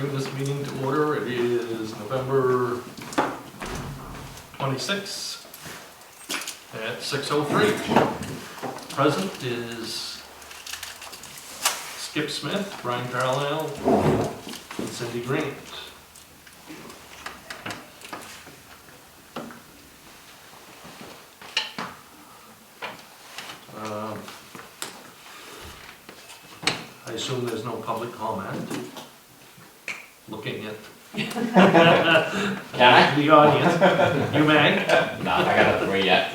bring this meeting to order. It is November 26th at 6:03. Present is Skip Smith, Brian Carlisle, and Cindy Grant. I assume there's no public comment. Looking at the audience. You may. Nah, I got a 3 yet.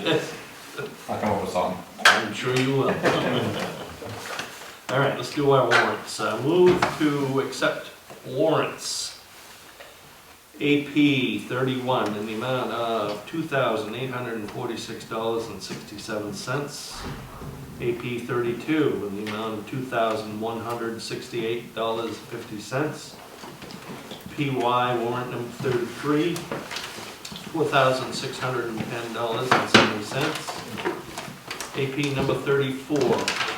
I'll come up with something. I'm sure you will. All right, let's do our warrants. Move to accept warrants. AP 31 in the amount of $2,846.67. AP 32 in the amount of $2,168.50. PY warrant number 33, $4,610.70. AP number 34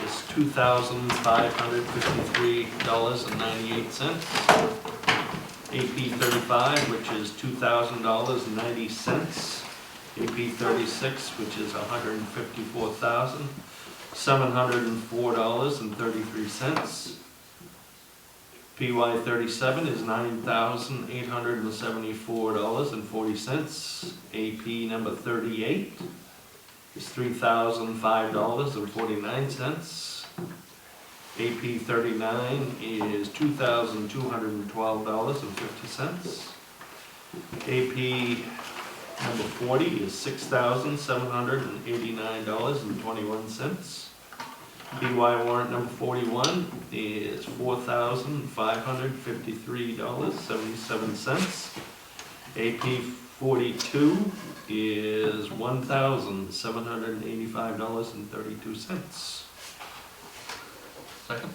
is $2,553.98. AP 35, which is $2,000.90. AP 36, which is $154,704.33. PY 37 is $9,874.40. AP number 38 is $3,005.49. AP 39 is $2,212.50. AP number 40 is $6,789.21. PY warrant number 41 is $4,553.77. AP 42 is $1,785.32. Second?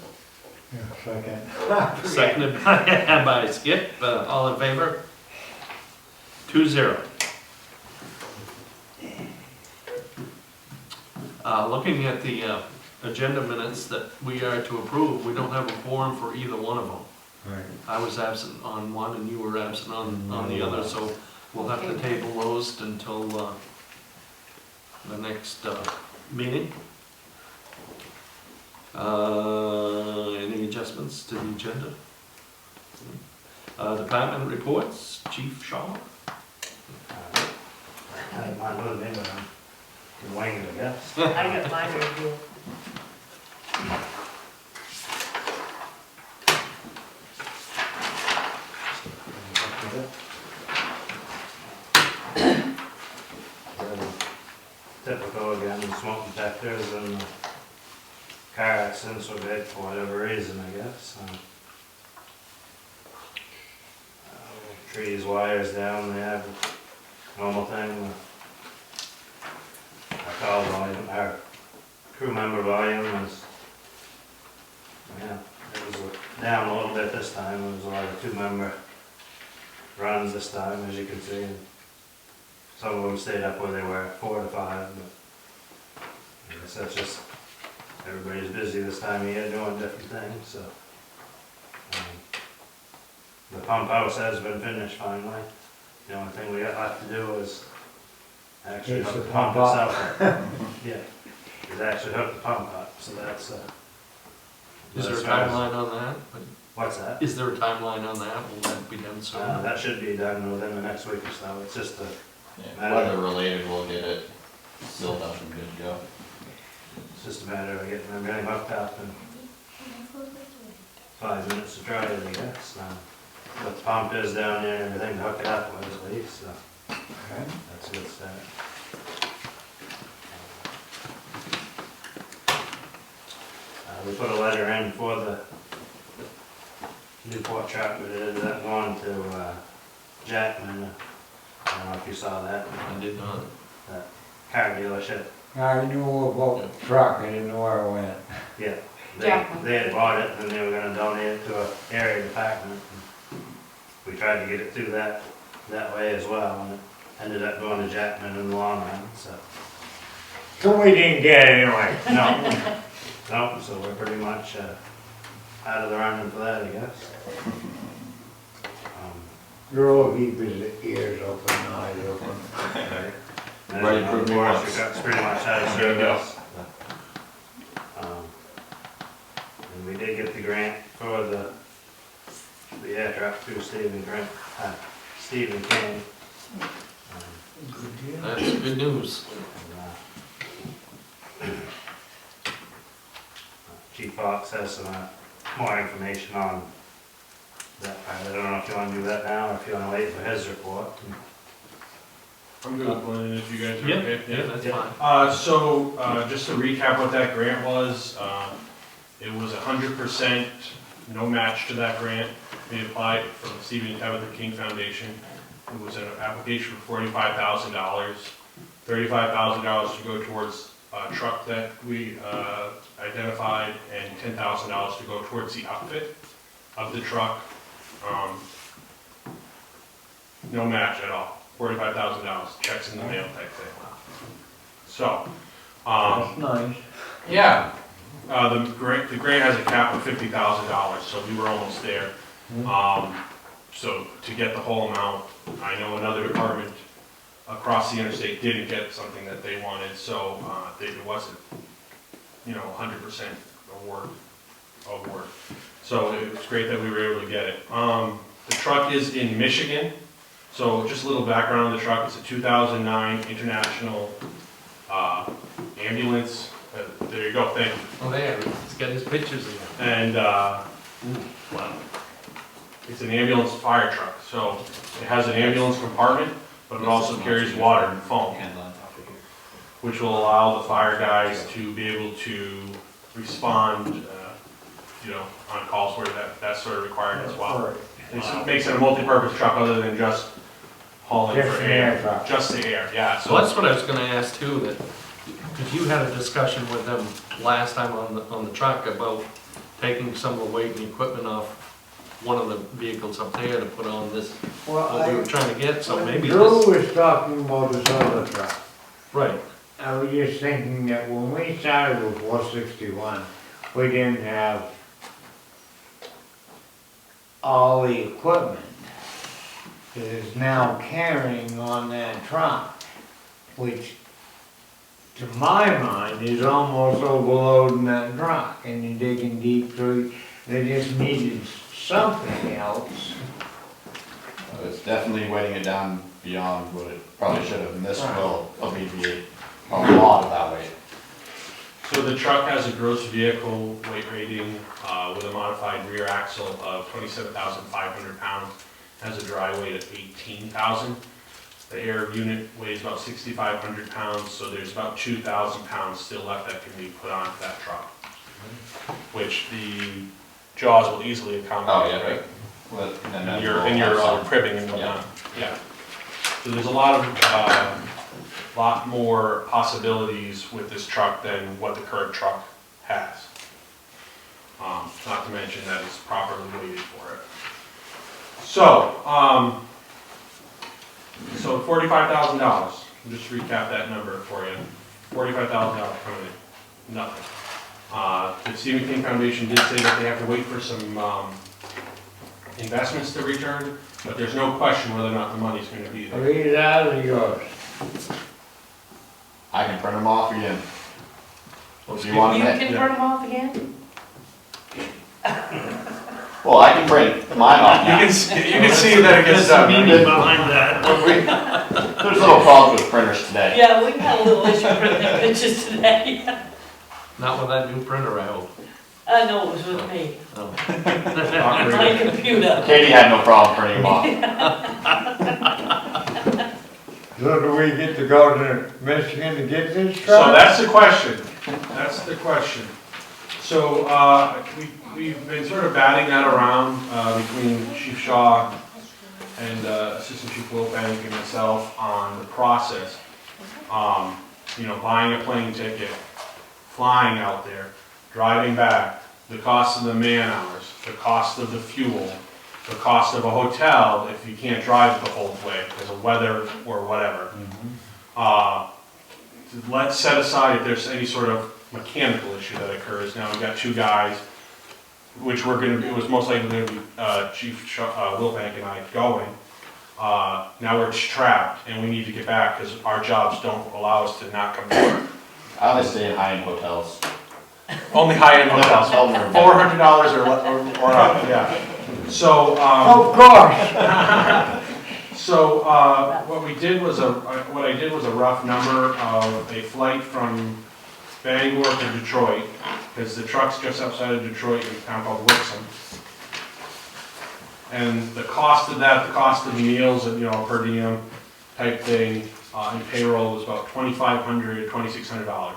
Yeah, second. Seconded by Skip. All in favor? 2-0. Looking at the agenda minutes that we are to approve, we don't have a quorum for either one of them. Right. I was absent on one and you were absent on the other, so we'll have to table those until the next meeting. Any adjustments to the agenda? Department reports, Chief Shaw. I have mine with me, but I'm winging it, I guess. I got mine review. Typical again, the smoke detectors and the car accidents were big for whatever reason, I guess. Trees, wires down, they have normal thing. Our call volume, our crew member volume was, yeah, it was down a little bit this time. It was a lot of 2-member runs this time, as you can see. And some of them stayed up where they were, 4 to 5. But I guess that's just, everybody's busy this time of year doing different things, so. The pump house has been finished finally. The only thing we got left to do is actually hook the pump itself up. Yeah, is actually hook the pump up, so that's, Is there a timeline on that? What's that? Is there a timeline on that? Will that be done soon? That should be done within the next week or so. It's just Weather related, we'll get it sealed up and good to go. it's just a matter of getting everything hooked up in 5 minutes to try it, I guess. But the pump is down there and everything to hook it up with at least, so that's a good start. We put a letter in for the Newport truck, but it ended up going to Jackman. I don't know if you saw that. I did not. That car dealership. I knew about the truck, I didn't know where it went. Yeah. Jackman. They had bought it and they were gonna donate it to an area department. We tried to get it through that way as well, and it ended up going to Jackman in the long run, so. So we didn't get it anyway. No, so we're pretty much out of the running for that, I guess. Girl, keep his ears open, eyes open. And Ready then, for of me course, once. that's pretty much how it There you go. service. And we did get the grant for the air truck through Stephen King. That's good news. Chief Fox has some more information on that part. I don't know if you want to do that now or if you want to wait for his report. I'm good with one, if you guys are Yeah, okay. yeah, that's fine. Just to recap what that grant was, it was 100%, no match to that grant. We applied from the Stephen and Tabitha King Foundation. It was an application for $45,000. $35,000 to go towards a truck that we identified, and $10,000 to go towards the outfit of the truck. No match at all. $45,000, checks in the mail type thing. So, That's nice. yeah, the grant has a cap of $50,000, so we were almost there. So to get the whole amount, I know another department across the interstate didn't get something that they wanted, so it wasn't, 100% award. So it was great that we were able to get it. The truck is in Michigan. So just a little background on the truck. It's a 2009 International ambulance. There you go, thank you. Oh, there, he's got his pictures again. And Wow. it's an ambulance fire truck. So it has an ambulance compartment, but it also carries water and foam, which will allow the fire guys to be able to respond, on calls where that's sort of required as well. It makes it a multi-purpose truck other than just hauling Just for an air. air truck. Just the air, yeah. So that's what I was gonna ask too, that, because you had a discussion with them last time on the truck about taking some of the weight and equipment off one of the vehicles up there to put on this, what we were trying to get, so maybe Drew this, was talking about this other truck. right, I was just thinking that when we started with 461, we didn't have all the equipment that is now carrying on that truck, which to my mind is almost overloading that truck, and you're digging deep through, they just needed something else. It's definitely weighting it down beyond what it probably should have, and this will alleviate a lot of that weight. So the truck has a gross vehicle weight rating with a modified rear axle of 27,500 pounds, has a dry weight of 18,000. The air unit weighs about 6,500 pounds, so there's about 2,000 pounds still left that can be put onto that truck, which the jaws will easily accommodate, right? Well, and then In your we'll have some- cribbing and whatnot, yeah. So there's a lot more possibilities with this truck than what the current truck has. Not to mention that it's properly weighted for it. So, so $45,000, just to recap that number for you. $45,000 coming in, nothing. The Stephen King Foundation did say that they have to wait for some investments to return, but there's no question whether or not the money's gonna be Are there. these out of yours? I can print them off again. well, If you want You them, can print them off again? well, I can print mine off now. You can see that it gets done. behind that. There's little problems with printers today. Yeah, we had a little issue printing pictures today. Not with that new printer, I hope. No, it was with me. Oh. My computer. Katie had no problem printing them off. So do we get to go to Michigan to get this So truck? that's the question. That's the question. So we've been sort of batting that around between Chief Shaw and Assistant Chief Wilbank and myself on the process. Buying a plane ticket, flying out there, driving back, the cost of the man hours, the cost of the fuel, the cost of a hotel if you can't drive the whole way because of weather or whatever. Let's set aside if there's any sort of mechanical issue that occurs. Now we've got two guys, which it was most likely going to be Chief Wilbank and I going. Now we're trapped and we need to get back because our jobs don't allow us to not come to work. I always stay in high-end hotels. Only high-end hotels, Hotel room. $400 or up, yeah. So, Of course. so, what I did was a rough number of a flight from Bangor to Detroit, because the truck's just outside of Detroit in a town called Wixom. And the cost of that, the cost of meals and, per diem type thing, and payroll was about $2,500, $2,600.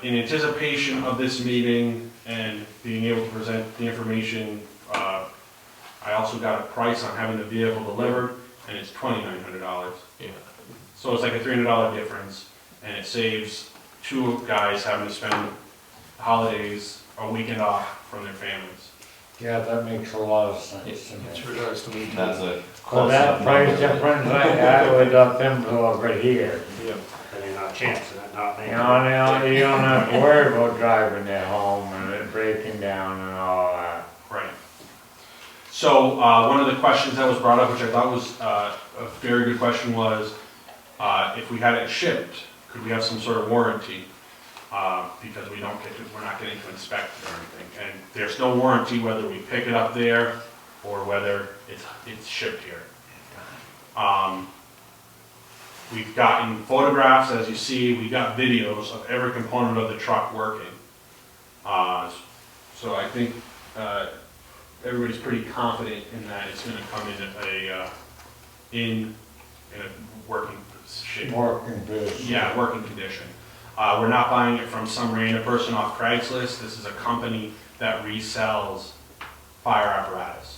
In anticipation of this meeting and being able to present the information, I also got a price on having the vehicle delivered, and it's $2,900. Yeah. So it's like a $300 difference, and it saves two guys having to spend holidays, a weekend off from their families. Yeah, that makes a lot of sense to me. It sure does to me too. That's a For close that enough price number. difference like that, would up them to over here. Yeah. Then you're not chancing it, not making it. You don't have to worry about driving it home and it breaking down and all that. Right. So, one of the questions that was brought up, which I thought was a very good question, was if we had it shipped, could we have some sort of warranty? Because we're not getting to inspect it or anything. And there's no warranty whether we pick it up there or whether it's shipped here. We've gotten photographs, as you see, we got videos of every component of the truck working. So I think everybody's pretty confident in that it's going to come in a working shape. Working business. Yeah, working condition. We're not buying it from some random person off Craigslist. This is a company that resells fire apparatus.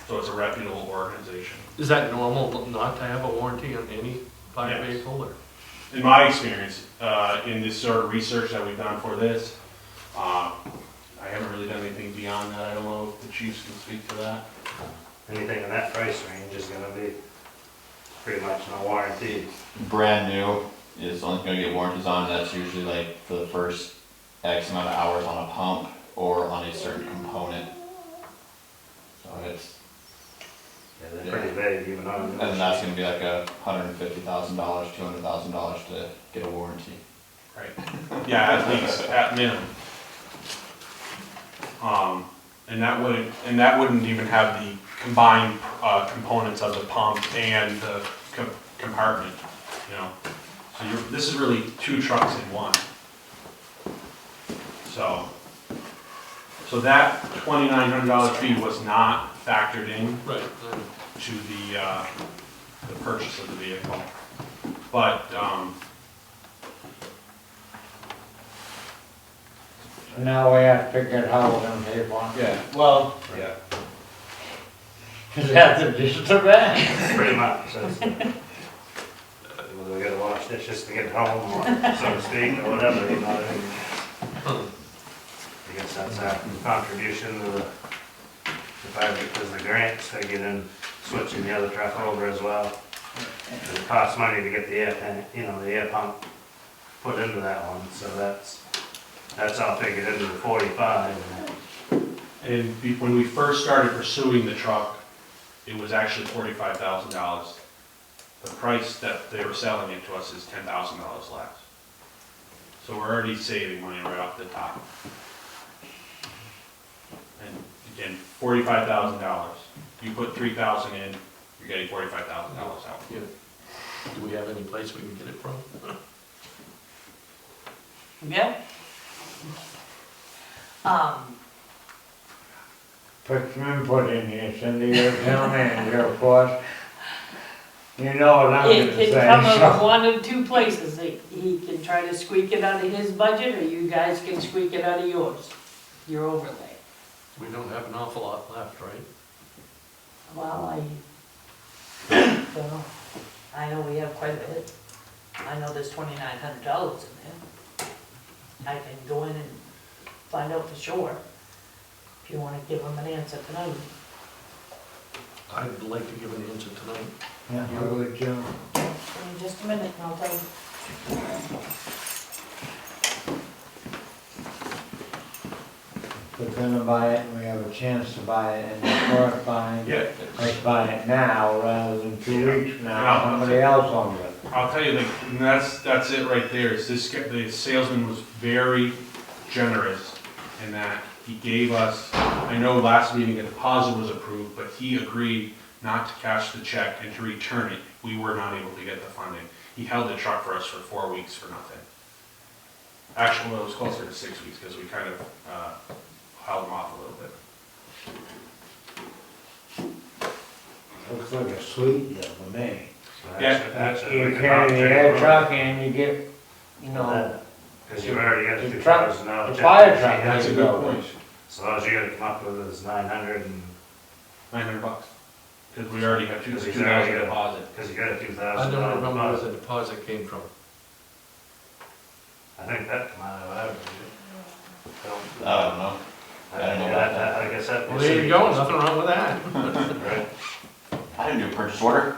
So it's a reputable organization. Is that normal not to have a warranty on any fire Yes. vehicle or? In my experience, in this sort of research that we've done for this, I haven't really done anything beyond that. I don't know if the chiefs can speak to that. Anything in that price range is gonna be pretty much no warranty. Brand new is only gonna get warranties on, that's usually like for the first X amount of hours on a pump or on a certain component. So it's, Yeah, they're pretty vague even on. and then that's gonna be like $150,000, $200,000 to get a warranty. Right. Yeah, at least, at minimum. And that wouldn't even have the combined components of the pump and the compartment, So this is really two trucks in one. So that $2,900 fee was not factored in Right. to the purchase of the vehicle. But, Now we have to figure out how we're gonna pay for it. Yeah, well, yeah. Is that the gist of that? Pretty much, so it's, whether we gotta wash dishes to get home, or so to speak, or whatever, I guess that's our contribution to the fact because the grants, they get in switching the other truck over as well. It costs money to get the air tank, the air pump put into that one, so that's all figured into the 45. and when we first started pursuing the truck, it was actually $45,000. The price that they were selling it to us is $10,000 less. So we're already saving money right off the top. And again, $45,000. You put $3,000 in, you're getting $45,000 out. Yeah. Do we have any place we can get it from? Yeah. Put some input in here, Cindy, you're the town manager, of course. You know what I'm It gonna can come say, from so. one of two places. He can try to squeak it out of his budget, or you guys can squeak it out of yours, your overlay. We don't have an awful lot left, right? Well, I know we have quite a bit. I know there's $2,900 in there. I can go in and find out for sure, if you wanna give him an answer tonight. I'd like to give an answer tonight. Yeah, I would, Jim. Give me just a minute and I'll tell you. we're gonna buy it and we have a chance to buy it and we're first buying, Yeah, let's buy it now rather than 2 weeks from now, Yeah. somebody else owns it. I'll tell you, like, and that's it right there, is the salesman was very generous in that he gave us, I know last meeting a deposit was approved, but he agreed not to cash the check and to return it. We were not able to get the funding. He held the truck for us for 4 weeks for nothing. Actually, well, it was closer to 6 weeks, because we kind of, held him off a little bit. Looks like a sweet deal to me. So Yeah. actually, we You can carry the upgrade air it. truck and you get, you know, Cause you've already got a the truck- $2,000 the check. fire truck Yeah, has That's a to good go. point. so all you gotta come up with is 900 and, $900, because we already have Because he's 2,000 already got- deposit. cause you got a I $2,000 don't remember where deposit. the deposit came from. I think that come out of our budget. I don't know. I don't know about that. I guess that. Well, there you go, nothing wrong with that. Right, I didn't do a purchase order.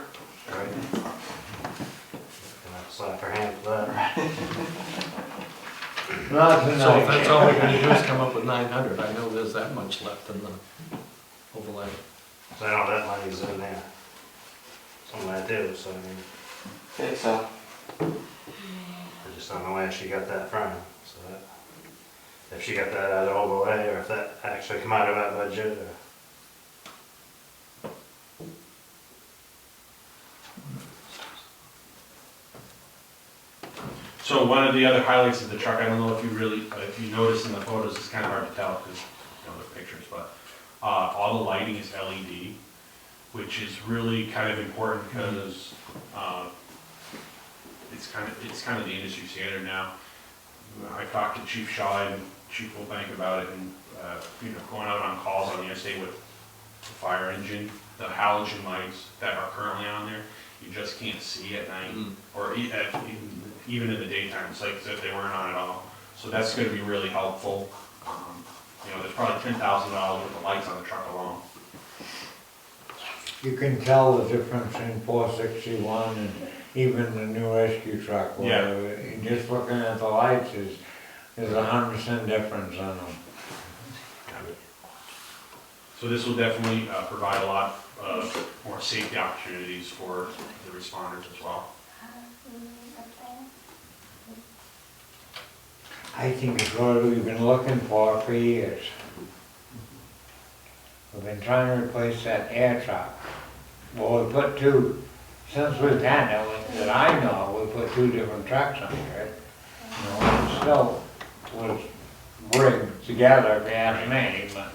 right. Gonna have to slap her hand for that. not So if tonight. that's all we're gonna do is come up with 900, I know there's that much left in the overlay. So I know that money's in there. Somewhere too, so I mean, Okay, so, I just don't know where she got that from, so that. If she got that out of overlay, or if that actually come out of our budget, or. So one of the other highlights of the truck, I don't know if you noticed in the photos, it's kind of hard to tell because, you know, the pictures, but, all the lighting is LED, which is really kind of important because, it's kind of the industry standard now. I talked to Chief Shaw and Chief Wilbank about it, and, you know, going out on calls on the interstate with the fire engine, the halogen lights that are currently on there, you just can't see at night, or even in the daytime, it's like as if they weren't on at all. So that's gonna be really helpful. You know, there's probably $10,000 worth of lights on the truck alone. You can tell the difference in 461 and even the new rescue truck. Yeah. Where just looking at the lights is 100% difference on them. So this will definitely provide a lot more safety opportunities for the responders as well. I think it's what we've been looking for years. We've been trying to replace that air truck. Well, we put two, since we've had it, that I know, we put 2 different trucks under it. You know, it still was rigged together, if you ask me, but.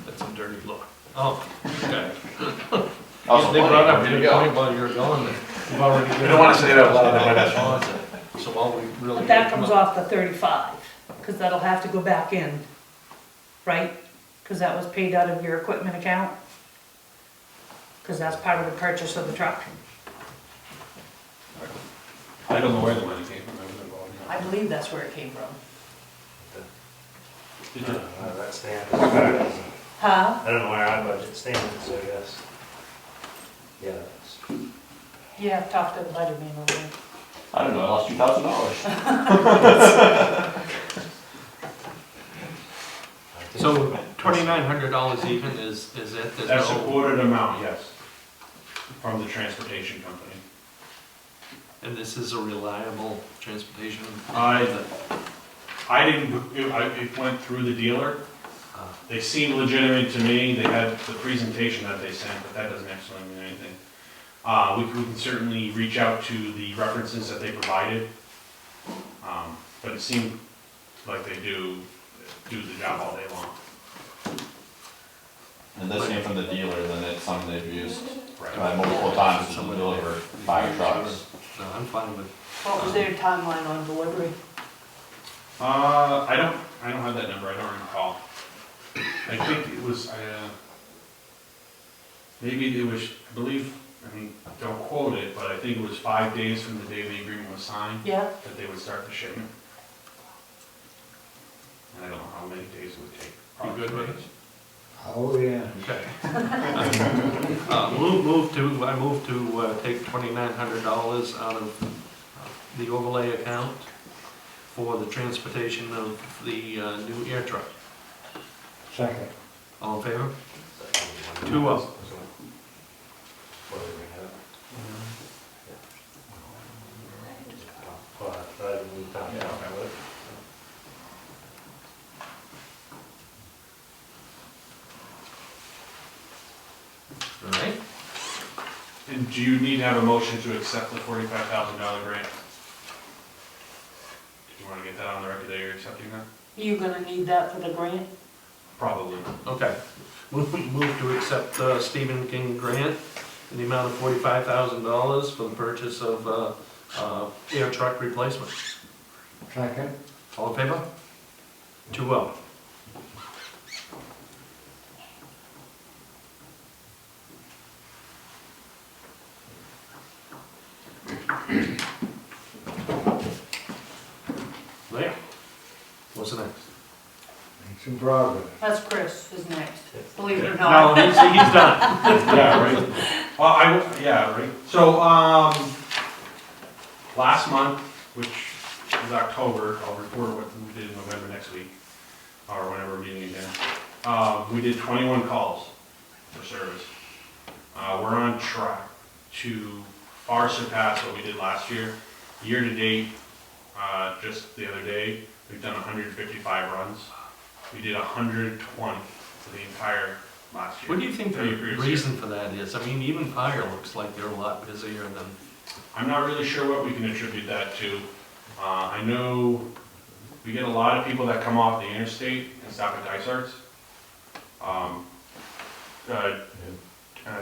That's a dirty look. Oh, okay. also, They brought up a there you good go. point while you were gone, that you've already given. don't wanna say that out loud, I might Deposit. So all we really. But that gotta come comes up- off the 35, because that'll have to go back in, right? Because that was paid out of your equipment account? Because that's part of the purchase of the truck. I don't know where the money came from. I wasn't involved in I that. believe that's where it came from. Did you- That stands as far as, Huh? I don't know where our budget stands, so I guess. Yeah, it's- Yeah, talk to the budget man over there. I don't know, I lost $2,000. So $2,900 even is it? There's That's a no- quoted amount, yes, from the transportation company. And this is a reliable transportation? I didn't, it went through the dealer. They seemed legitimate to me, they had the presentation that they sent, but that doesn't actually mean anything. We can certainly reach out to the references that they provided, but it seemed like they do the job all day long. And this came from the dealer, then it's something they've used Right. multiple times to deliver 5 trucks. No, I'm fine with. What was their timeline on delivery? I don't have that number, I don't recall. I think it was, maybe it was, I believe, I mean, don't quote it, but I think it was 5 days from the day the agreement was signed Yeah, that they would start the shipment. And I don't know how many days it would take. You good with it? Oh, yeah. Okay. I move to take $2,900 out of the overlay account for the transportation of the new air truck. Second. All in favor? 2-0. All right. And do you need to have a motion to accept the $45,000 grant? Do you want to get that on the record that you're accepting that? You gonna need that for the grant? Probably. Okay. Move to accept Stephen King grant in the amount of $45,000 for the purchase of air truck replacement. Second. All in favor? 2-0. There. What's the next? Make some progress. That's Chris is next, believe it or No, not. he's done. Yeah, right. Well, yeah, right. So, last month, which is October, I'll report what we did in November next week, or whenever we're meeting again. We did 21 calls for service. We're on track to far surpass what we did last year. Year to date, just the other day, we've done 155 runs. We did 120 for the entire last year. What do you think the Previous year. reason for that is? I mean, even fire looks like they're a lot busier than, I'm not really sure what we can attribute that to. I know we get a lot of people that come off the interstate and stop at Dysart's.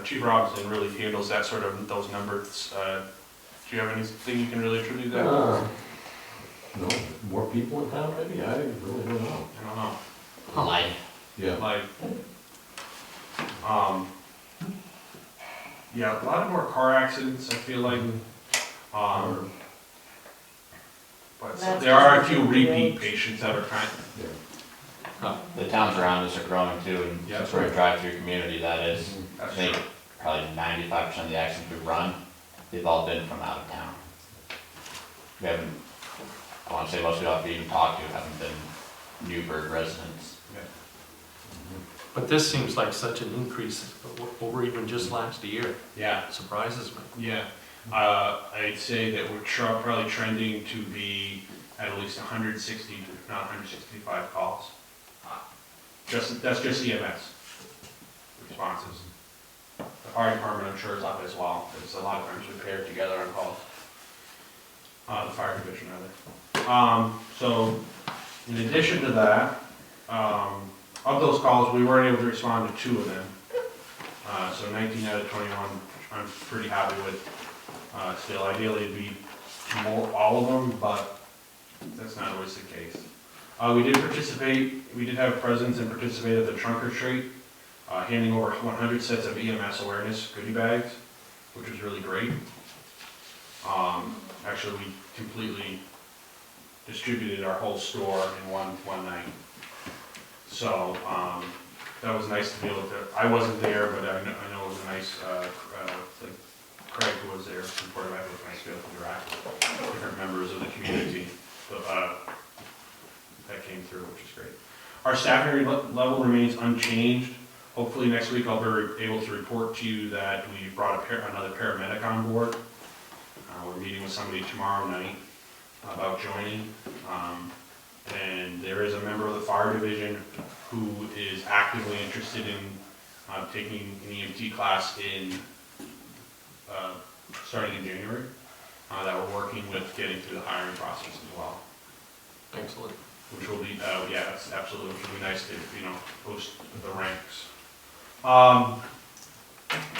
Chief Robinson really handles that sort of, those numbers. Do you have anything you can really attribute that to? No, more people in town maybe, I really don't know. I don't know. Life. Yeah. Like, yeah, a lot more car accidents, I feel like. But That's there are a just few the repeat age. patients that are kind, The towns around us are growing too, and Yeah. since we're a drive-through community, that is, I that's think, true. probably 95% of the accidents we run, they've all been from out of town. We haven't, I wanna say most people I've even talked to haven't been Newburgh residents. but this seems like such an increase over even just last year. Yeah, It surprises me. yeah. I'd say that we're probably trending to be at least 160, if not 165 calls. That's just EMS responses. The fire department, I'm sure, is up as well, because a lot of times we pair together on calls. The fire division, rather. So, in addition to that, of those calls, we weren't able to respond to 2 of them. So 19 out of 21, I'm pretty happy with. Still, ideally, it'd be all of them, but that's not always the case. We did have a presence and participate at the trunk or treat, handing over 100 sets of EMS awareness goodie bags, which was really great. Actually, we completely distributed our whole store in one night. So, that was nice to be able to, I wasn't there, but I know it was a nice, like Craig, who was there, supported back, it was nice to be able to interact with different members of the community. That came through, which is great. Our staffing level remains unchanged. Hopefully next week I'll be able to report to you that we brought another paramedic on board. We're meeting with somebody tomorrow night about joining. And there is a member of the fire division who is actively interested in taking an EMT class starting in January, that we're working with getting through the hiring process as well. Excellent. Which will be, yeah, that's absolutely, which will be nice to, boost the ranks. Not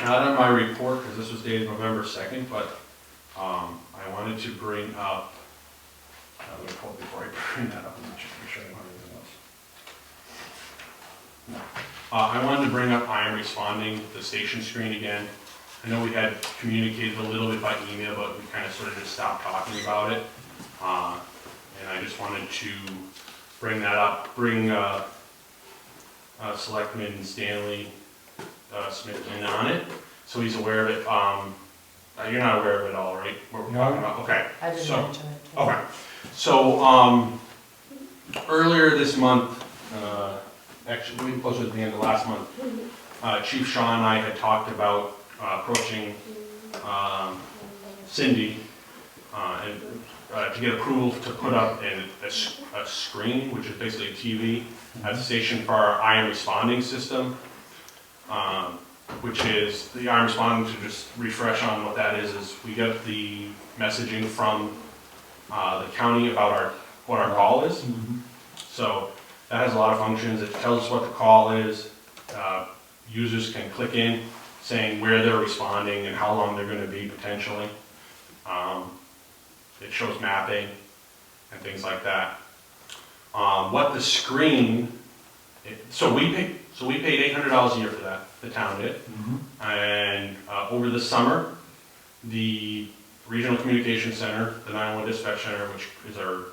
on my report, because this was dated November 2nd, but I wanted to bring up, let me pull it before I bring that up, let me show you anything else. I wanted to bring up I am responding, the station screen again. I know we had communicated a little bit by email, but we kind of sort of just stopped talking about it. And I just wanted to bring that up, bring Selectman Stanley Smith in on it, so he's aware of it. You're not aware of it all, right? What we're talking about? Okay. I didn't So- mention it. Okay, so, earlier this month, actually, maybe closer to the end of last month, Chief Shaw and I had talked about approaching Cindy and to get approval to put up a screen, which is basically a TV, at the station for our I Am Responding system, which is the I Am Responding, to just refresh on what that is we get the messaging from the county about what our call is. So that has a lot of functions. It tells us what the call is. Users can click in saying where they're responding and how long they're going to be potentially. It shows mapping and things like that. What the screen, so we paid $800 a year for that, the town did. And over the summer, the Regional Communication Center, the 911 Dispatch Center, which is our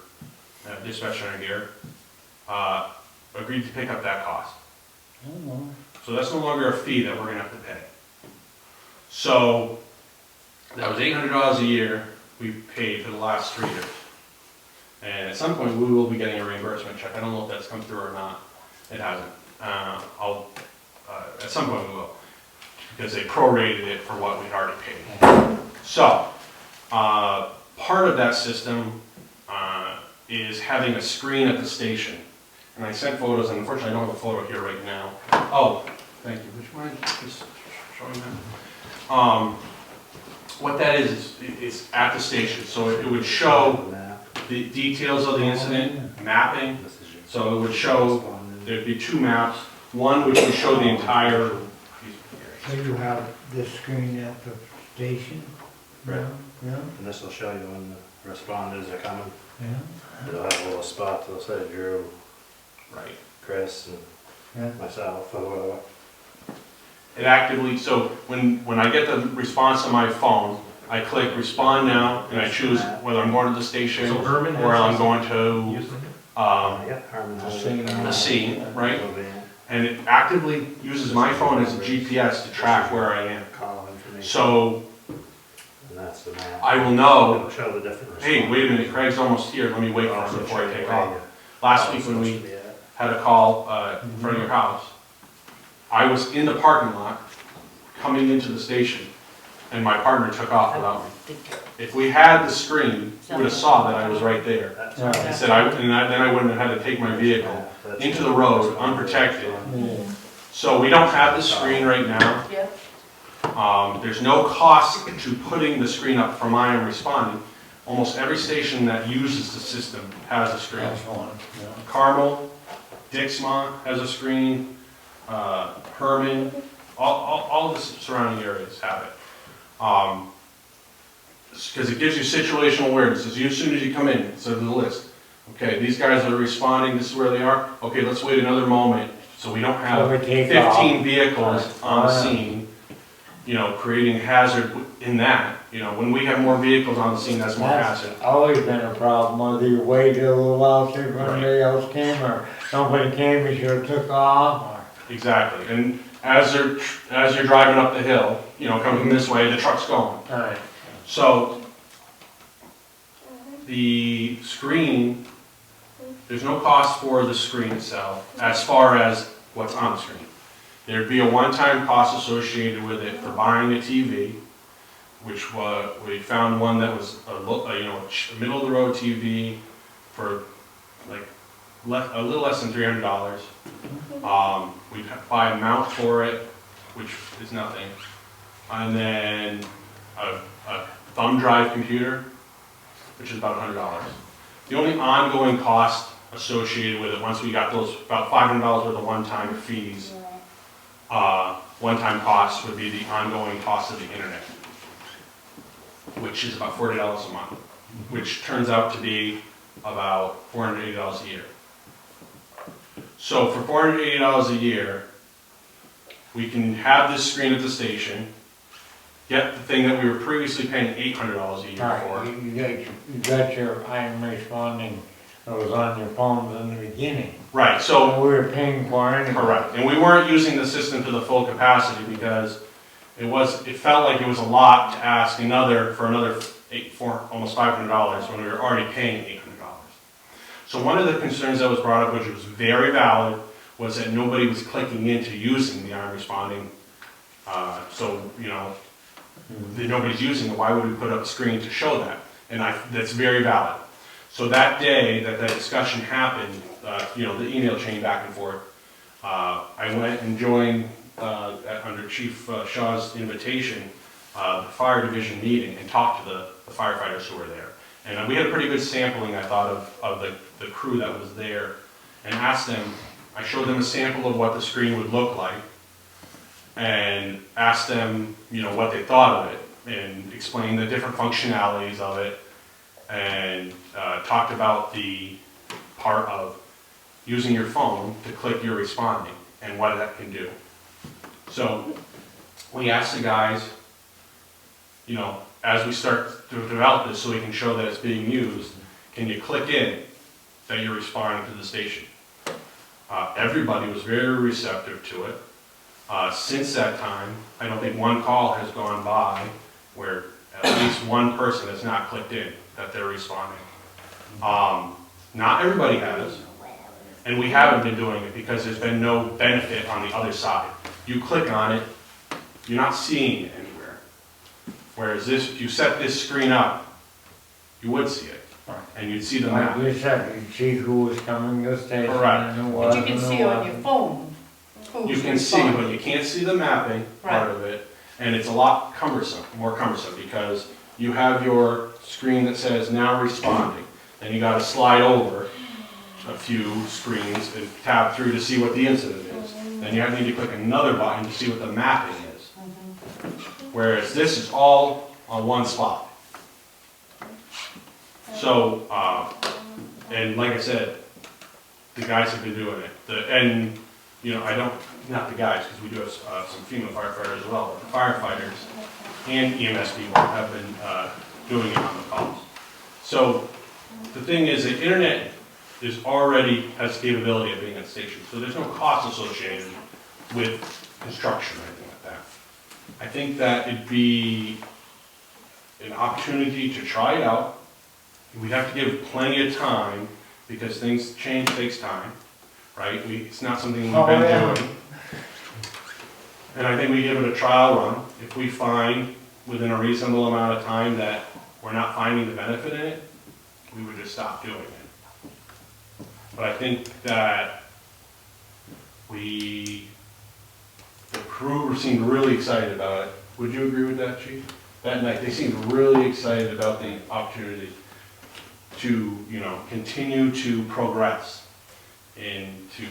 dispatch center here, agreed to pick up that cost. So that's no longer a fee that we're gonna have to pay. So that was $800 a year we paid for the last 3 years. And at some point, we will be getting a reimbursement check. I don't know if that's come through or not. It hasn't. At some point we will, because they prorated it for what we'd already paid. So, part of that system is having a screen at the station. And I sent photos, and unfortunately I don't have a photo here right now. Oh, thank you. Which one? Just showing that. What that is at the station. So it would show the details of the incident, mapping. So it would show, there'd be 2 maps. One which would show the entire. So you have this screen at the station? Right. Yeah, And this will show you when the responders are coming. yeah. It'll have a little spot that'll say Drew, Right. Chris, and Yeah. myself, or whatever. It actively, so when I get the response on my phone, I click respond now, and I choose whether I'm going to the station So Herman has or I'm this? going to Using it? Yeah, Herman has it. the scene, right? It'll be And it actively uses my phone as a GPS to track where I am. call information. So And that's the map. I will know, It'll show the different. hey, wait a minute, Craig's almost here, let me wait for him before I take off. Last week when we had a call in front of your house, I was in the parking lot, coming into the station, and my partner took off without me. If we had the screen, you would have saw that I was right there. I said, then I wouldn't have had to take my vehicle into the road, unprotected. So we don't have the screen right now. Yep. There's no cost to putting the screen up from I Am Responding. Almost every station that uses the system has a screen. That's one, yeah. Carmel, Dixmont has a screen, Herman, all the surrounding areas have it. Because it gives you situational awareness. As soon as you come in, so the list. Okay, these guys are responding, this is where they are. Okay, let's wait another moment so we don't have So we take 15 off. vehicles on the scene, creating hazard in that. When we have more vehicles on the scene, that's more hazard. That's always been a problem, whether you wait till a little while, see if anybody else came, or nobody came, you should've took off, or. Exactly, and as you're driving up the hill, coming this way, the truck's going. Alright. So, the screen, there's no cost for the screen itself, as far as what's on the screen. There'd be a one-time cost associated with it for buying a TV, which we found one that was a middle-of-the-road TV for like a little less than $300. We'd buy a mount for it, which is nothing, and then a thumb drive computer, which is about $100. The only ongoing cost associated with it, once we got those about $500 worth of one-time fees, one-time costs would be the ongoing cost of the internet, which is about $40 a month, which turns out to be about $480 a year. So for $480 a year, we can have this screen at the station, get the thing that we were previously paying $800 a year Alright, for. you got your I Am Responding that was on your phones in the beginning. Right, So so, we were paying for anyway. correct, and we weren't using the system to the full capacity because it felt like it was a lot to ask for another almost $500 when we were already paying $800. So one of the concerns that was brought up, which was very valid, was that nobody was clicking into using the arm responding. So, you know, that nobody's using it, why would we put up a screen to show that? And that's very valid. So that day that discussion happened, you know, the email chain back and forth, I went and joined, under Chief Shaw's invitation, the fire division meeting and talked to the firefighters who were there. And we had a pretty good sampling, I thought, of the crew that was there, and asked them, I showed them a sample of what the screen would look like, and asked them, you know, what they thought of it, and explained the different functionalities of it, and talked about the part of using your phone to click your responding, and what that can do. So, we asked the guys, you know, as we start to develop this so we can show that it's being used, can you click in that you're responding to the station? Everybody was very receptive to it. Since that time, I don't think one call has gone by where at least one person has not clicked in that they're responding. Not everybody has, and we haven't been doing it because there's been no benefit on the other side. You click on it, you're not seeing it anywhere. Whereas this, if you set this screen up, you would see it, and you'd see the map. Like we said, you'd see who was coming to the station Correct. and who But wasn't. you can who see on your wasn't. phone who's You can see, responding. but you can't see the mapping part of it, and it's a lot more cumbersome, because you have your screen that says now responding, then you gotta slide over a few screens and tab through to see what the incident is. Then you need to click another button to see what the mapping is. Whereas this is all on one spot. So, and like I said, the guys have been doing it. And, you know, not the guys, because we do have some female firefighters as well, but the firefighters and EMS people have been doing it on the calls. So, the thing is, the internet has capability of being at station, so there's no cost associated with construction or anything like that. I think that it'd be an opportunity to try it out. We'd have to give plenty of time, because things change takes time, right? It's not something we've Oh, been yeah. doing. And I think we give it a trial run. If we find within a reasonable amount of time that we're not finding the benefit in it, we would just stop doing it. But I think that the crew seemed really excited about it. Would you agree with that, Chief? That night, they seemed really excited about the opportunity to, you know, continue to progress into,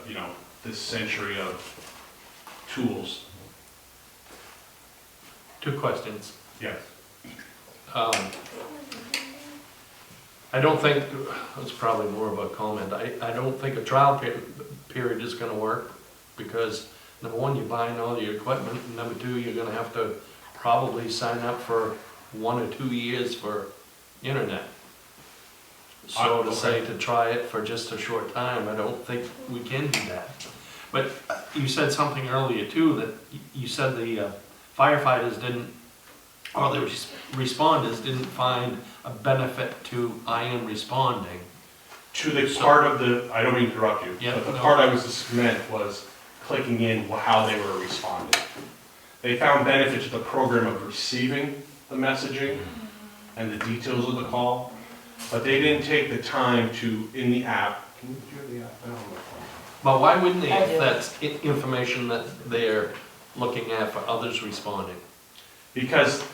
you know, this century of tools. 2 questions. Yes. I don't think, it's probably more of a comment, I don't think a trial period is gonna work, because number one, you're buying all your equipment, and number two, you're gonna have to probably sign up for 1 or 2 years for internet. So to say to try it for just a short time, I don't think we can do that. But you said something earlier too, that you said the firefighters didn't, or the responders didn't find a benefit to I am responding. To the part of I don't mean to interrupt you, Yeah, but the no. part I was just meant was clicking in how they were responding. They found benefit to the program of receiving the messaging and the details of the call, but they didn't take the time to, in the app, can you do the app? I don't know. But why wouldn't they, I if do. that's information that they're looking at for others responding? Because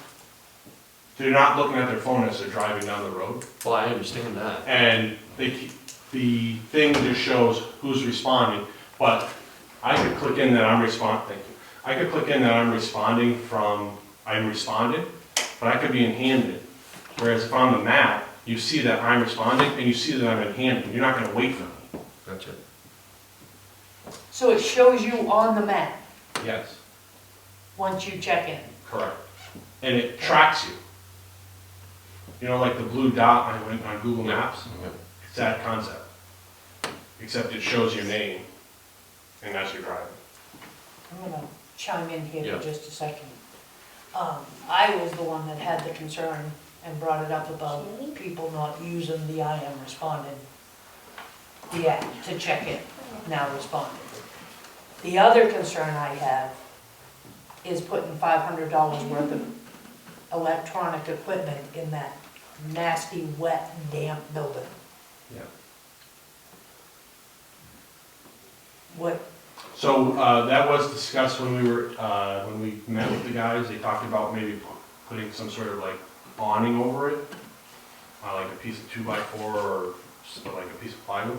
they're not looking at their phone as they're driving down the road. Well, I understand that. And the thing just shows who's responding, but I could click in that I'm responding, I could click in that I'm responding from, I'm responded, but I could be in handed. Whereas if on the map, you see that I'm responding and you see that I'm in handed, you're not gonna wait for me. Gotcha. So it shows you on the map Yes, once you check in. correct. And it tracks you. You know, like the blue dot on Google Maps? Exact concept. Except it shows your name, and that's your driving. I'm gonna chime in here Yeah. for just a second. I was the one that had the concern and brought it up about people not using the I am responded, the app to check in, now responded. The other concern I have is putting $500 worth of electronic equipment in that nasty, wet, damp building. Yeah. What, So, that was discussed when we met with the guys, they talked about maybe putting some sort of like awning over it, like a piece of 2x4 or like a piece of plywood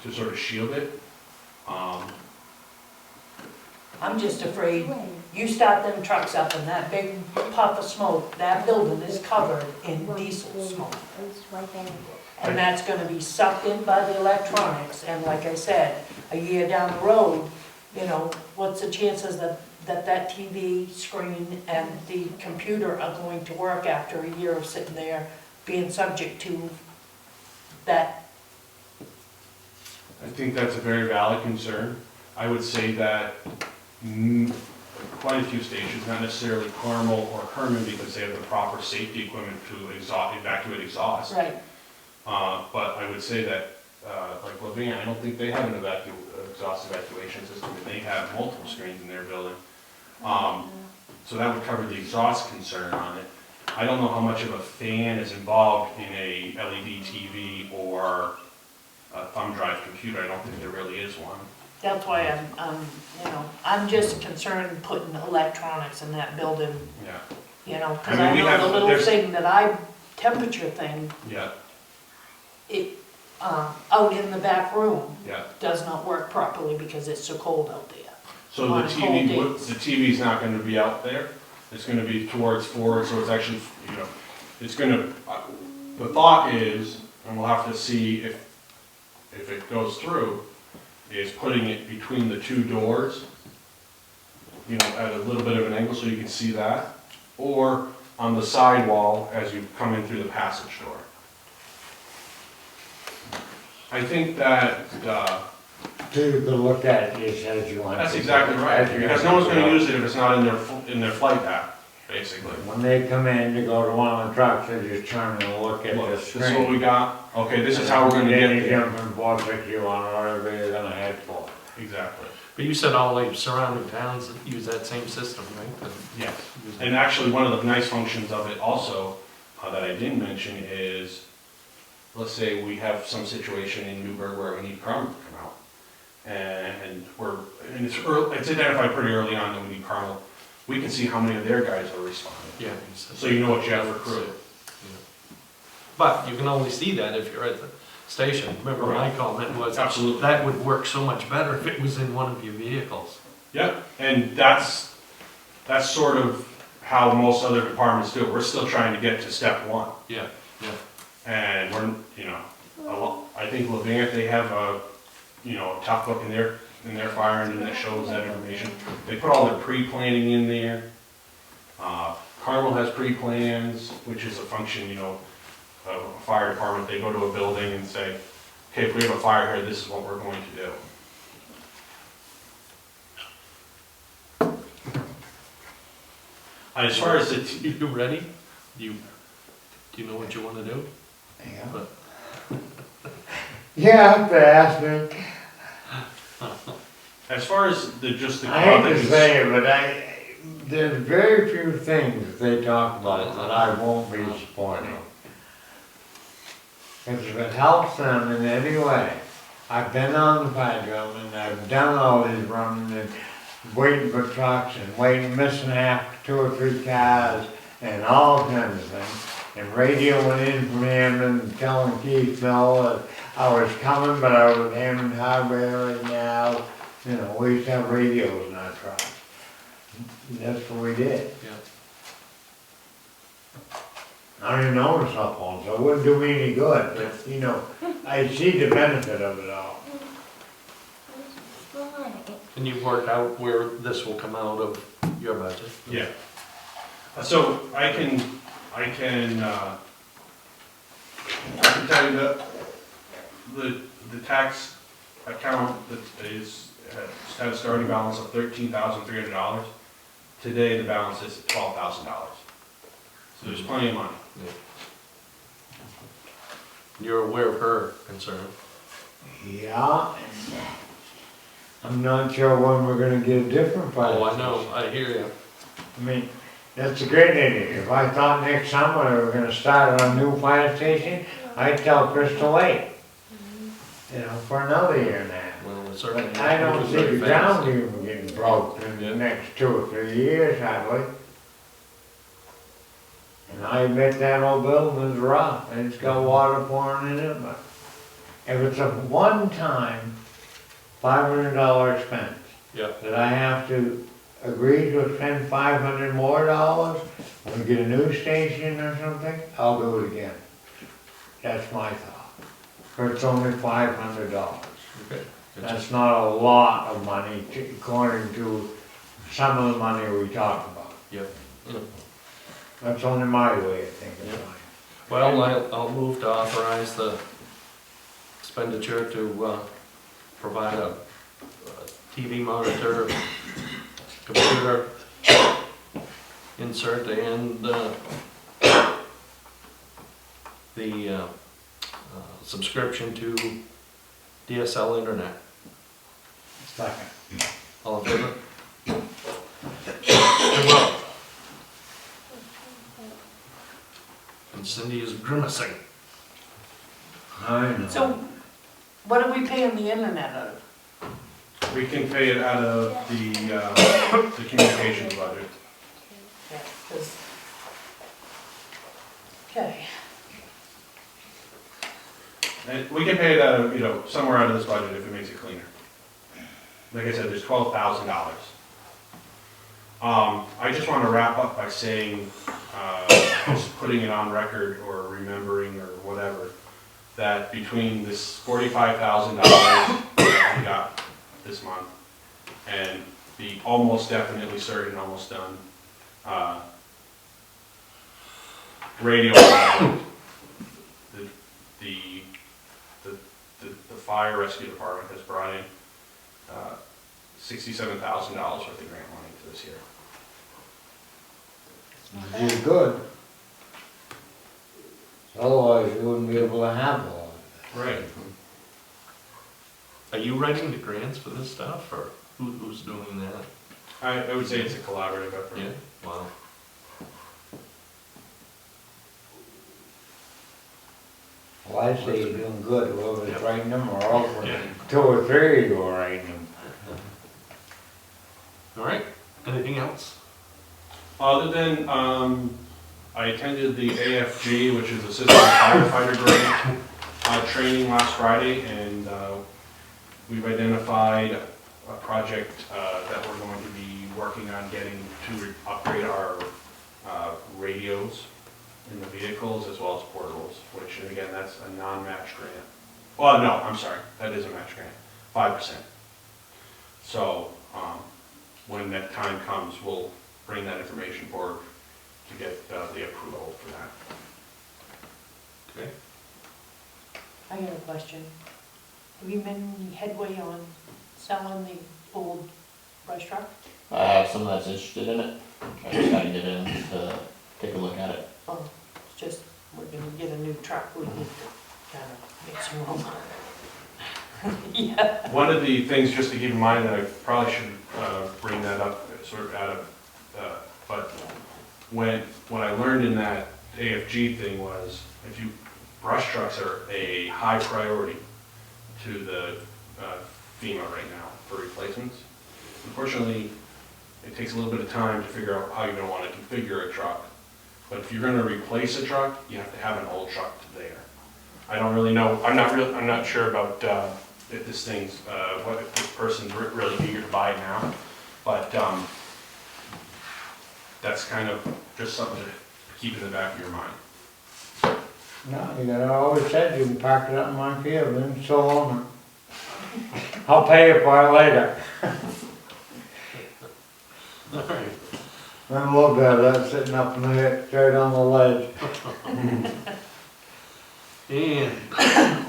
to sort of shield it. I'm just afraid, you start them trucks up and that big puff of smoke, that building is covered in diesel smoke. And that's gonna be sucked in by the electronics, and like I said, a year down the road, you know, what's the chances that TV screen and the computer are going to work after a year of sitting there being subject to that? I think that's a very valid concern. I would say that quite a few stations, not necessarily Carmel or Herman, because they have the proper safety equipment to evacuate exhaust. Right. But I would say that, like Levan, I don't think they have an exhaust evacuation system, and they have multiple screens in their building. So that would cover the exhaust concern on it. I don't know how much of a fan is involved in a LED TV or a thumb drive computer. I don't think there really is one. That's why I'm just concerned putting electronics in that building, Yeah, you know, I because mean, I we know have- the little there's- thing temperature thing, yeah, out in the back room yeah. does not work properly because it's so cold out there. So the On cold days. the TV's not gonna be out there. It's gonna be towards forward, so it's actually, you know, it's gonna, the thought is, and we'll have to see if it goes through, is putting it between the two doors, you know, at a little bit of an angle so you can see that, or on the side wall as you come in through the passage door. I think that, To look at it just as you want. that's to. exactly right, As you because no one's gonna use it if it's not in their flight path, basically. When they come in to go to one of the trucks, they just turn and look at Look, the this is what screen. we got, okay, this is how we're gonna get Then you there. jump from 461 or whatever you're gonna head for. Exactly, But you said all the surrounding towns use that same system, right? yes. And actually, one of the nice functions of it also, that I didn't mention is, let's say we have some situation in Newburgh where we need Carmel to come out. And it's identified pretty early on that we need Carmel. We can see how many of their guys are responding. Yeah. you said So you know what you have that. recruited. But you can only see that if you're at the station. Remember my comment was, Absolutely. that would work so much better if it was in one of your vehicles. Yeah, and that's sort of how most other departments do it. We're still trying to get to step one. Yeah, yeah. And we're, you know, I think Levant, they have a, you know, a top book in their fire engine that shows that information. They put all their pre-planning in there. Carmel has pre-plans, which is a function, you know, of a fire department. They go to a building and say, okay, if we have a fire here, this is what we're going to do. As far as the, You ready? Do you know what you want to do? Yeah. But Yeah, fast, man. as far as just the. I hate to say it, but there's very few things that they talk about that I won't be supporting. Because if it helps them in any way, I've been on the fire drum and I've done all these running and waiting for trucks and waiting, missing half 2 or 3 cars and all kinds of things. And radioing in from Hammond, telling Keith Mill that I was coming, but I was at Hammond Highway right now. You know, we used to have radios in our trucks. That's what we did. yeah. I don't even own a cell phone, so it wouldn't do me any good, but, you know, I see the benefit of it all. And you've worked out where this will come out of your budget? Yeah. So I can tell you that the tax account that had a starting balance of $13,300. Today, the balance is $12,000. So there's plenty of money. You're aware of her concern. Yeah, and I'm not sure when we're gonna get a different fire Oh, I station. know, I hear you. I mean, that's a great idea. If I thought next summer we were gonna start on a new fire station, I'd tell Chris to wait. You know, for another year and a half. Well, it's certainly. But I don't see very the fast. town even getting broke in Yeah. the next 2 or 3 years, hardly. And I bet that old building is rough, and it's got water pouring in it, but if it's a one-time $500 expense, Yeah, that I have to agree to spend $500 more when we get a new station or something, I'll do it again. That's my thought. But it's only $500. okay. It's That's not a lot of money according to some of the money we talked about. Yep. Yeah. That's only my way of thinking Yeah. about it. Well, I'll move to authorize the expenditure to provide a TV monitor, computer insert, and the subscription to DSL internet. Second. All in favor? Very well. And Cindy is grimacing. I know. So, what are we paying the internet out of? We can pay it out of the communications budget. Yeah, 'cause- Okay, And we can pay it out of, somewhere out of this budget if it makes it cleaner. Like I said, there's $12,000. I just want to wrap up by saying, just putting it on record or remembering or whatever, that between this $45,000 that we got this month and the almost definitely certain, almost done, radio project, the fire rescue department has brought in $67,000 worth of grant money to this year. It's good. Otherwise, you wouldn't be able to have all of Right. Are you writing the grants for this stuff, or who's doing that? I would say it's a collaborative effort. Yeah, wow. Well, I say you're doing good, whoever's Yep. writing them, or else Yeah. 2 or 3 of you are writing them. All right, anything else? Other than, I attended the AFG, which is Assistant Firefighter Grant, training last Friday, and we've identified a project that we're going to be working on getting to upgrade our radios in the vehicles as well as portables, which, and again, that's a non-match grant. Well, no, I'm sorry, that is a match grant, 5%. So, when that time comes, we'll bring that information forward to get the approval for that. Okay. I got a question. Have you made any headway on selling the old brush truck? I have someone that's interested in it. I just gotta get in to take a look at it. Oh, it's just, we're gonna get a new truck, we need to kind of make some room. Yeah. One of the things just to keep in mind, that I probably should bring that up sort of out of, but when I learned in that AFG thing was, brush trucks are a high priority to the FEMA right now for replacements. Unfortunately, it takes a little bit of time to figure out how you're gonna wanna configure a truck. But if you're gonna replace a truck, you have to have an old truck there. I don't really know, I'm not sure about if this thing's, what if this person's really eager to buy it now. But that's kind of just something to keep in the back of your mind. No, you gotta always said you can park it up in my field and so on. I'll pay you for it later. All right. Then look at that sitting up in the hip, straight on the ledge. And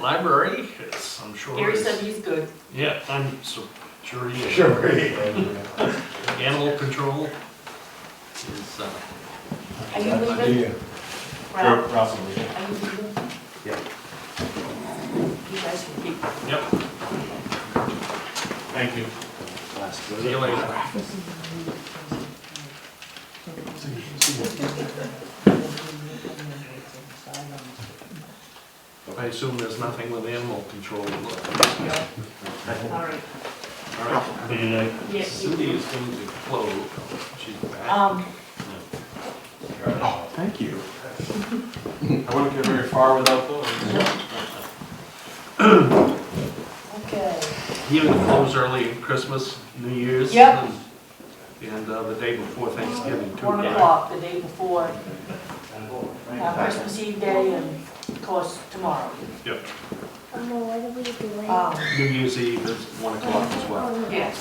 Library, yes, I'm sure. Gary is- said he's good. Yeah, I'm sure he is. Sure. Animal control is, Are you leaving? Ralph, Possibly. are you leaving? Yep. You guys can keep. yep, Thank you. see you later. I assume there's nothing with animal control. All right. All right, Yes. Cindy is going to close, she's back. Oh, thank you. I wouldn't get very far without those. Okay. You can close early Christmas, New Year's. Yep. And the day before Thanksgiving too. 1 right? o'clock, the day before, Christmas Eve day, and of course, tomorrow. Yep, What are we doing? New Year's Eve is 1 o'clock as well. Yes.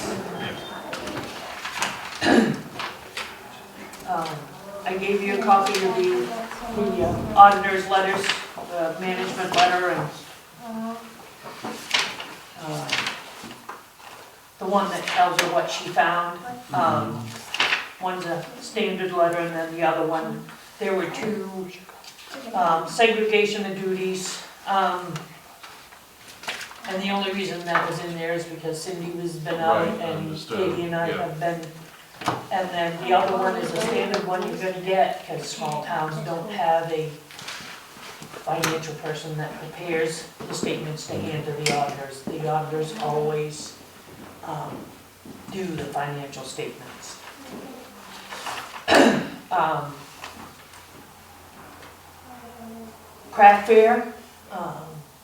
I gave you a copy of the auditor's letters, the management letter, and the one that tells her what she found. One's a standard letter, and then the other one, there were two segregation of duties. And the only reason that was in there is because Cindy was been out Right, and understood, Katie and I yeah. have been. And then the other one is a standard one you're gonna get, because small towns don't have a financial person that prepares the statements to hand to the auditors. The auditors always do the financial statements. Craft fair,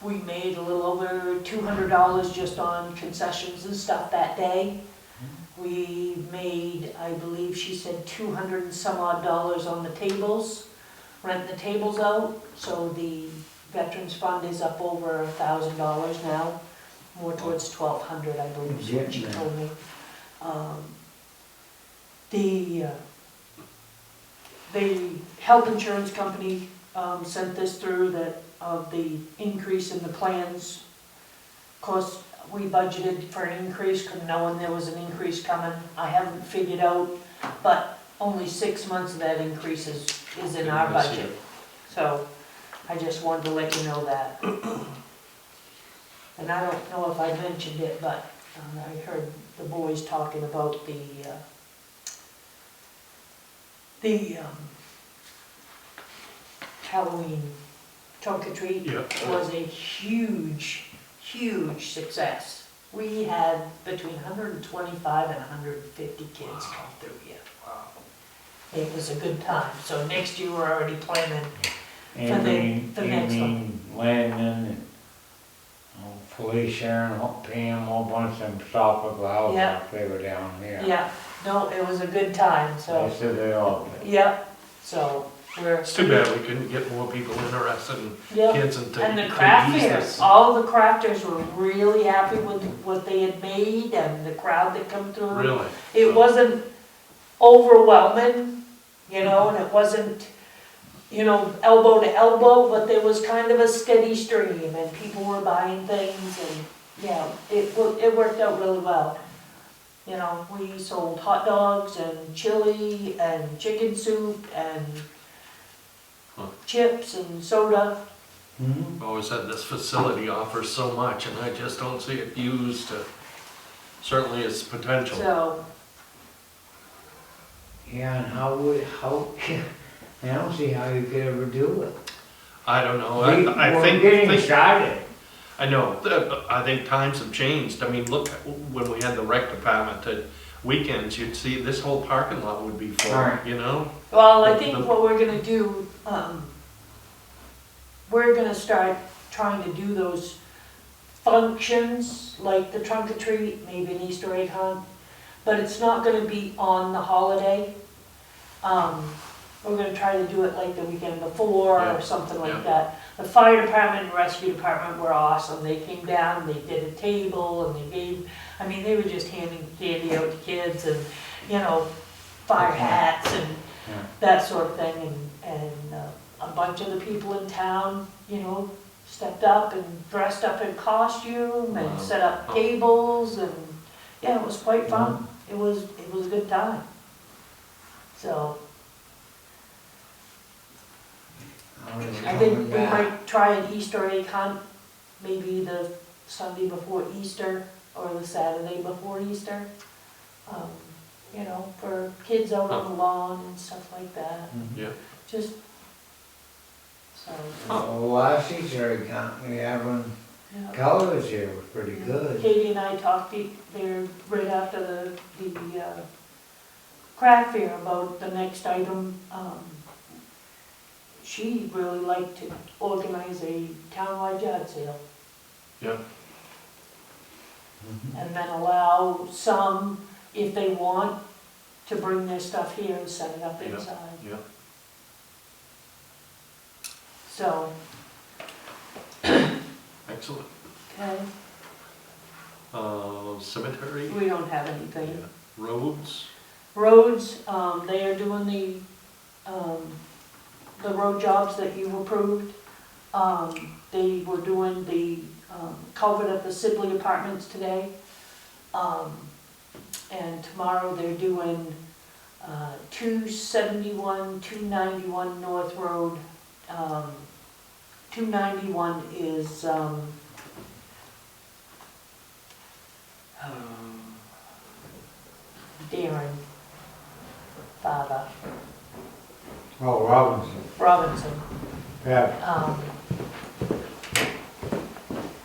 we made a little over $200 just on concessions and stuff that day. We made, I believe she said 200 and some odd dollars on the tables, renting the tables out. So the Veterans Fund is up over $1,000 now, more towards 1,200, I believe is what she told me. The health insurance company sent this through that of the increase in the plans. Of course, we budgeted for an increase, knowing there was an increase coming. I haven't figured out, but only 6 months of that increase is in our This budget. year. So I just wanted to let you know that. And I don't know if I mentioned it, but I heard the boys talking about the Halloween trunk or treat. Yep. Was a huge, huge success. We had between 125 and 150 kids come through here. Wow. It was a good time. So next year, we're already planning. You the next mean Landon and Felicia and Pam, a whole bunch of them stop at the house Yeah. if they were down here. Yeah, no, it was a good time, They so, said they all did. yeah, so we're. It's too bad we couldn't get more people interested in Yeah. kids and to And the craft ease fair, this. all the crafters were really happy with what they had made and the crowd that come through. Really? It wasn't overwhelming, you know, and it wasn't, you know, elbow to elbow, but there was kind of a steady stream and people were buying things and, yeah, it worked out really well. You know, we sold hot dogs and chili and chicken soup and chips and soda. Hmm? I've always said this facility offers so much and I just don't see it used to, certainly its potential. So, Yeah, and I don't see how you could ever do it. I don't know, We're I think, getting started. I know, I think times have changed. I mean, look, when we had the rec department at weekends, you'd see this whole parking lot would be full, Right. you know? well, I think what we're gonna do, we're gonna start trying to do those functions, like the trunk or treat, maybe an Easter egg hunt, but it's not gonna be on the holiday. We're gonna try to do it like the weekend before Yeah. or something Yeah. like that. The fire department and rescue department were awesome. They came down, they did a table and they gave, I mean, they were just handing candy out to kids and, you know, fire hats and Yeah. that sort of thing. And a bunch of the people in town, you know, stepped up and dressed up in costume Wow. and set up tables and, yeah, it was quite fun. It was a good time. So, I think we might try an Easter egg hunt, maybe the Sunday before Easter or the Saturday before Easter. You know, for kids out on the lawn and stuff like that, Yeah. just, so, Well, last Easter egg hunt we had one, yeah. college here was pretty good. Katie and I talked there right after the craft fair about the next item. She'd really like to organize a townwide yard sale. Yeah. And then allow some, if they want, to bring their stuff here and set it up Yeah. inside. Yeah. So, Excellent. okay, Cemetery, we don't have yeah. anything. Roads, Roads, they are doing the road jobs that you approved. They were doing the culvert at the Sibley Apartments today. And tomorrow they're doing 271, 291 North Road. 291 is Darren, father, Oh, Robinson, Robinson. yeah.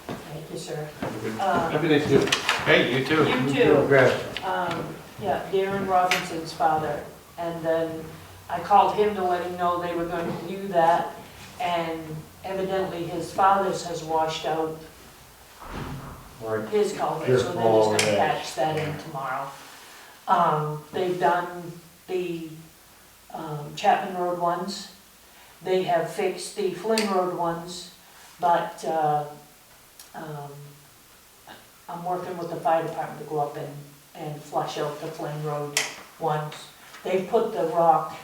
Thank you, sir. Happy days to you. hey, you too. You too. Okay. Yeah, Darren Robinson's father. And then I called him to let him know they were going to do that. And evidently his father's has washed out Right. his culvert, Just so they're just follow gonna that. patch that in tomorrow. They've done the Chapman Road ones. They have fixed the Flynn Road ones, but I'm working with the fire department to go up and flush out the Flynn Road ones. They've put the rock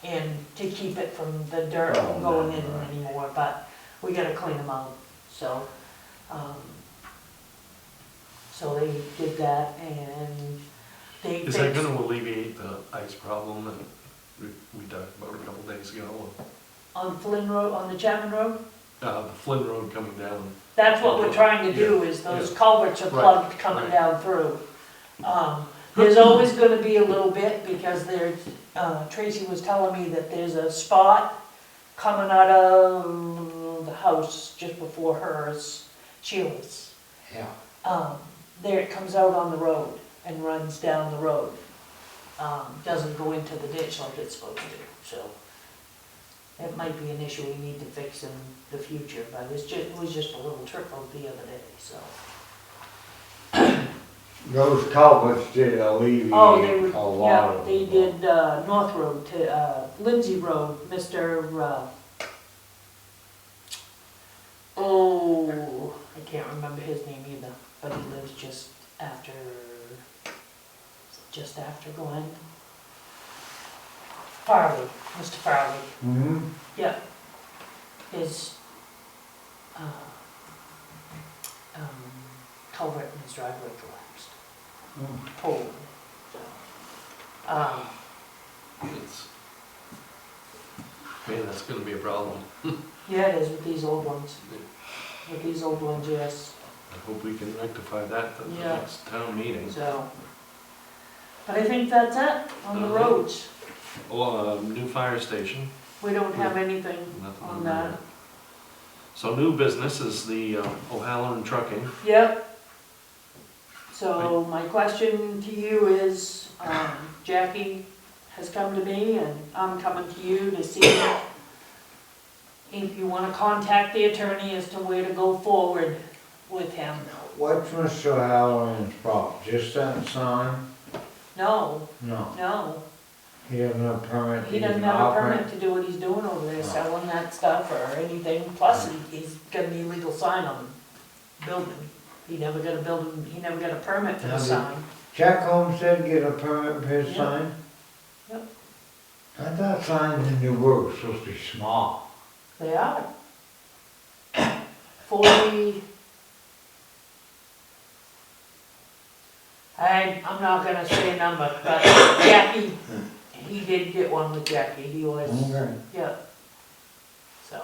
in to keep it from the dirt Oh, going no, in right. anymore, but we gotta clean them out, so. So they did that and they Is that fixed gonna alleviate the ice problem that we talked about a couple days ago? on Flynn Road, on the Chapman Road. The Flynn Road coming down. That's what we're trying to do, is those culverts are Right, plugged coming right. down through. There's always gonna be a little bit, because there's, Tracy was telling me that there's a spot coming out of the house just before hers, Sheila's. Yeah. There it comes out on the road and runs down the road. Doesn't go into the ditch like it's supposed to, so. It might be an issue we need to fix in the future, but it was just a little trickle the other day, so. Those culverts did alleviate Oh, they were, a lot yeah, of. they did, North Road to, Lindsay Road, Mr., oh, I can't remember his name either, but he lives just after Glenn. Farley, Mr. Farley, Mm-hmm. yeah. His, culvert in his driveway collapsed. Pulled. So, It's, man, that's gonna be a problem. yeah, it is with these old ones. With these old ones, yes, I hope we can rectify that at the Yeah. next town meeting. so. But I think that's it on the Okay. roads. Oh, new fire station, We don't have anything nothing on on that. that. So new business is the O'Halloran Trucking. Yep. So my question to you is, Jackie has come to me and I'm coming to you to see if you wanna contact the attorney as to where to go forward with him. What's Mr. Halloran's problem? Just that sign? No, No. no, He doesn't have a permit. he doesn't have a permit to do what he's doing over there, selling that stuff or anything, plus he's got an illegal sign on the building. He never got a permit for the Now, did- sign. Jack Homestead get a permit for his Yeah. sign? Yep. I thought signs in Newburgh were supposed to be small. They are. 40. I'm not gonna say a number, but Jackie, he did get one with Jackie, he was, Okay. yeah. So,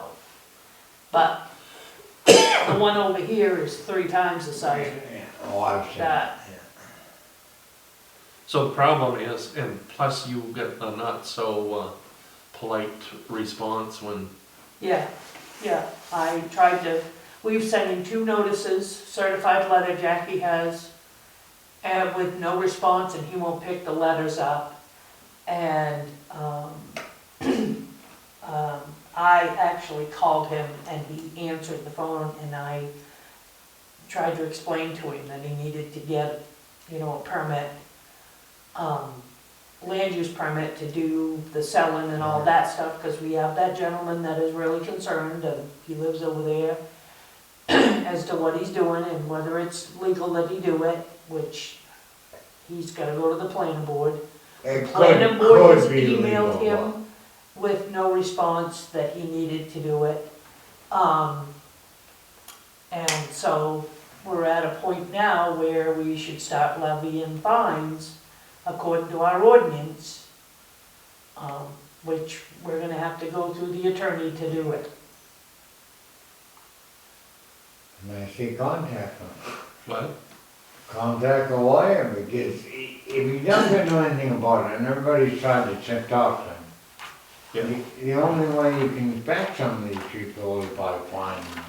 but the one over here is 3 times the size of Oh, I've seen that. So the problem is, and plus you get a not so polite response when, Yeah, yeah, I tried to, we've sent him 2 notices, certified letter Jackie has, and with no response, and he won't pick the letters up. And, I actually called him and he answered the phone, and I tried to explain to him that he needed to get, a permit, land use permit to do the selling and all that stuff, because we have that gentleman that is really concerned, and he lives over there, as to what he's doing and whether it's legal that he do it, which he's gotta go to the planning board. It Planning board has could be emailed legal, him with no response that he needed to do it. And so we're at a point now where we should start levying fines according to our ordinance, which we're gonna have to go through the attorney to do it. but I say contact them. what? Contact the lawyer, because if he doesn't do anything about it, and everybody's tried to talk to him, the only way you can inspect some of these people is by fining them.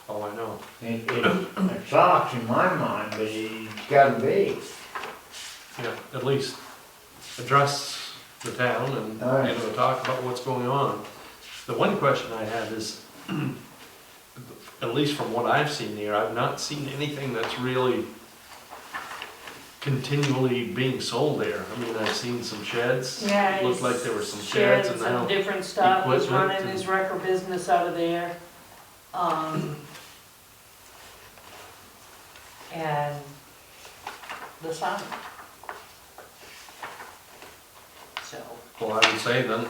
Oh, I know. It sucks in my mind, but it's gotta be. Yeah, at least address the town and, Alright. talk about what's going on. The one question I had is, at least from what I've seen here, I've not seen anything that's really continually being sold there. I mean, I've seen some sheds. Yeah, It looked like there were some sheds and now, different stuff, he's equipment running and- his record business out of there. And the sign. So, well, I would say then,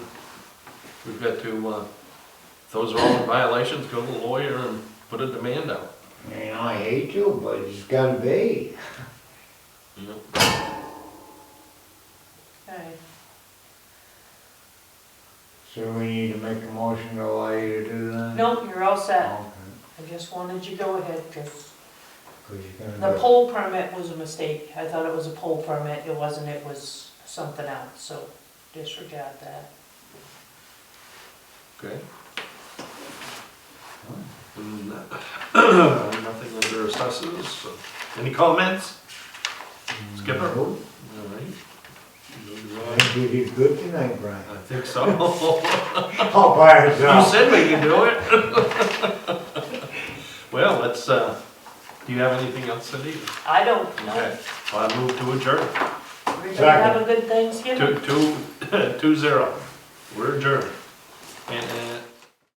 we've got to, if those are all in violations, go to the lawyer and put a demand out. And I hate to, but it's gotta be. You know? okay, So we need to make a motion to allow you to do that? nope, you're all set. Okay. I just wanted you to go ahead, because 'Cause you're gonna the do- pole permit was a mistake. I thought it was a pole permit, it wasn't, it was something else, so disregard that. Okay. And, nothing under assessors, so, any comments? Skipper? Nope. All right. I think you did good tonight, Brian. I think so. All by You yourself. said we could do it. Well, let's, do you have anything else, Cindy? I don't know. Okay, well, I move to adjourn. Everybody have a good Thanksgiving. 2-0. We're adjourned. And